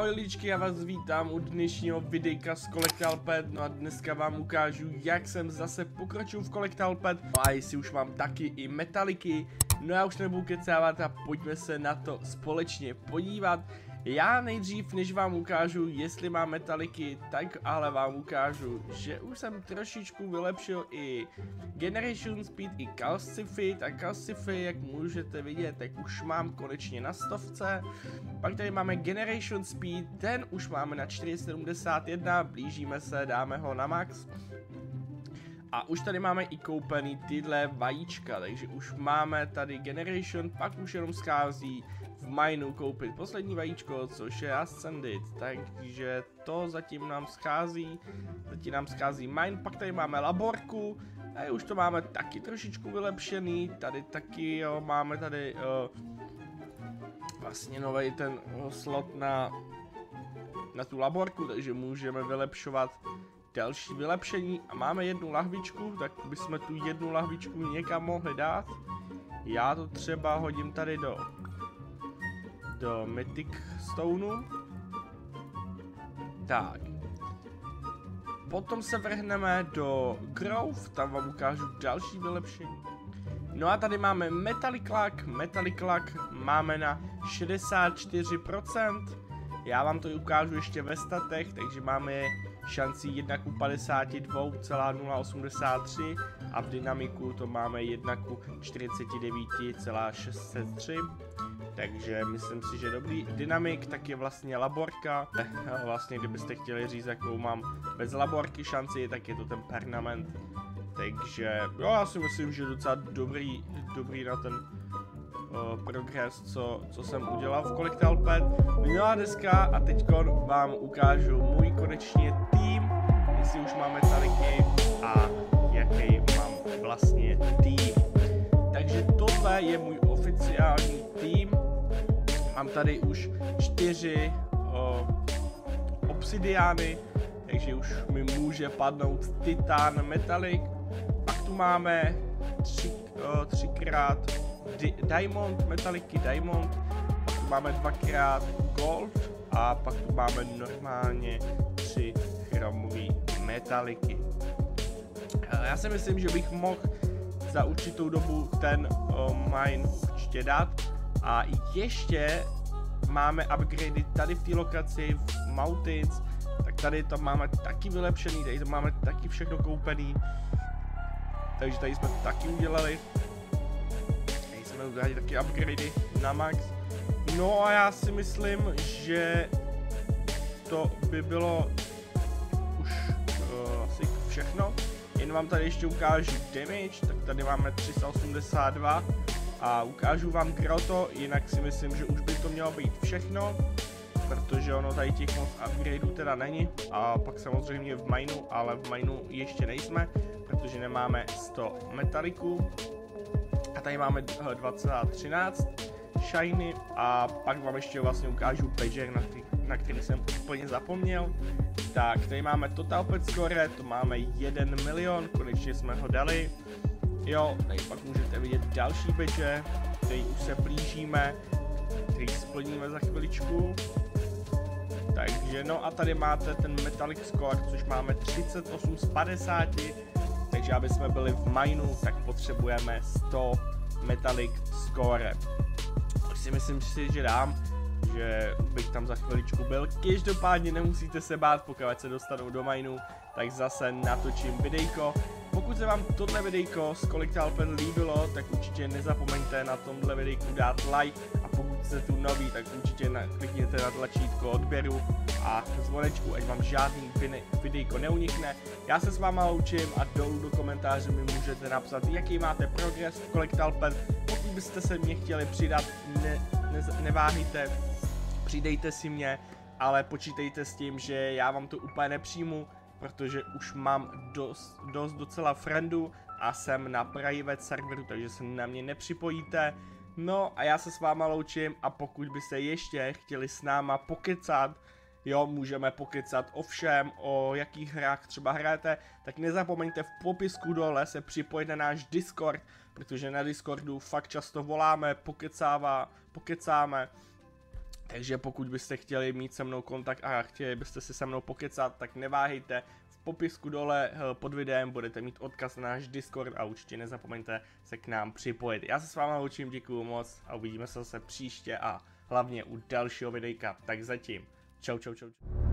Ahoj ličky, já vás vítám u dnešního videjka z Collectal Pet. No a dneska vám ukážu, jak jsem zase pokročil v Collectal Pet. No a jestli už mám taky i metaliky. No já už nebudu kecávat a pojďme se na to společně podívat. Já nejdřív, než vám ukážu, jestli mám metaliky, tak ale vám ukážu, že už jsem trošičku vylepšil i Generation Speed, i Calcify. A Calcify, jak můžete vidět, tak už mám konečně na 100. Pak tady máme Generation Speed, ten už máme na 471, blížíme se, dáme ho na max. A už tady máme i koupený tyhle vajíčka, takže už máme tady Generation, pak už jenom schází v mineu koupit poslední vajíčko, což je Ascended, takže to zatím nám schází mine. Pak tady máme laborku, a už to máme taky trošičku vylepšený, tady taky jo, máme tady vlastně nový ten slot na tu laborku, takže můžeme vylepšovat další vylepšení a máme jednu lahvičku, tak bychom tu jednu lahvičku někam mohli dát. Já to třeba hodím tady do Mythic Stoneu. Tak. Potom se vrhneme do Growth, tam vám ukážu další vylepšení. No a tady máme Metallic Luck máme na 64%. Já vám to ukážu ještě ve statech, takže máme šanci 1:52,083 a v dynamiku to máme 1:49,603. Takže myslím si, že dobrý. Dynamik tak je vlastně laborka. Vlastně kdybyste chtěli říct, jakou mám bez laborky šanci, tak je to ten permanent. Takže jo, já si myslím, že docela dobrý na ten progres, co jsem udělal v Collectal Pet. No a dneska a teďkon vám ukážu můj konečně tým, jestli už máme metaliky a jaký mám vlastně tým. Takže tohle je můj oficiální tým. Mám tady už 4 obsidiány, takže už mi může padnout Titan Metallic. Pak tu máme 3x Diamond, metaliky Diamond, pak tu máme 2x Gold a pak tu máme normálně 3 chromové metaliky. Já si myslím, že bych mohl za určitou dobu ten mine určitě dát. A ještě máme upgradey tady v té lokaci v Mountains, tak tady to máme taky vylepšený, tady to máme taky všechno koupený. Takže tady jsme to taky udělali. Tady jsme udělali taky upgradey na max. No a já si myslím, že to by bylo už asi všechno. Jen vám tady ještě ukážu damage, tak tady máme 382 a ukážu vám Grotto, jinak si myslím, že už by to mělo být všechno, protože ono tady těch moc upgradeů teda není. A pak samozřejmě v mineu, ale v mineu ještě nejsme, protože nemáme 100 metaliků. A tady máme 2,13 shiny a pak vám ještě vlastně ukážu badger, na který jsem úplně zapomněl. Tak, tady máme Total Pet Score, to máme 1 milion, konečně jsme ho dali. Jo, tady pak můžete vidět další badge, který už se blížíme, který splníme za chviličku. Takže no a tady máte ten Metallic Score, což máme 38 z 50, takže aby jsme byli v mineu, tak potřebujeme 100 Metallic Score. Už si myslím si, že dám, že bych tam za chviličku byl. Každopádně nemusíte se bát, pokud se dostanou do mineu, tak zase natočím videjko. Pokud se vám tohle videjko z Collectal Pet líbilo, tak určitě nezapomeňte na tomhle videjku dát like a pokud jste tu nový, tak určitě klikněte na tlačítko odběru a zvonečku, ať vám žádný videjko neunikne. Já se s váma loučím a dolů do komentáře mi můžete napsat, jaký máte progres v Collectal Pet. Pokud byste se mě chtěli přidat, neváhejte, přidejte si mě, ale počítejte s tím, že já vám to úplně nepřijmu, protože už mám dost docela friendů a jsem na private serveru, takže se na mě nepřipojíte. No a já se s váma loučím a pokud byste ještě chtěli s náma pokecat, jo, můžeme pokecat o všem, o jakých hrách třeba hrajete, tak nezapomeňte v popisku dole se připojit na náš Discord, protože na Discordu fakt často voláme, pokecáme Takže pokud byste chtěli mít se mnou kontakt a chtěli byste si se mnou pokecat, tak neváhejte. V popisku dole pod videem budete mít odkaz na náš Discord a určitě nezapomeňte se k nám připojit. Já se s váma loučím, děkuju moc a uvidíme se zase příště a hlavně u dalšího videjka. Tak zatím. Čau, čau, čau.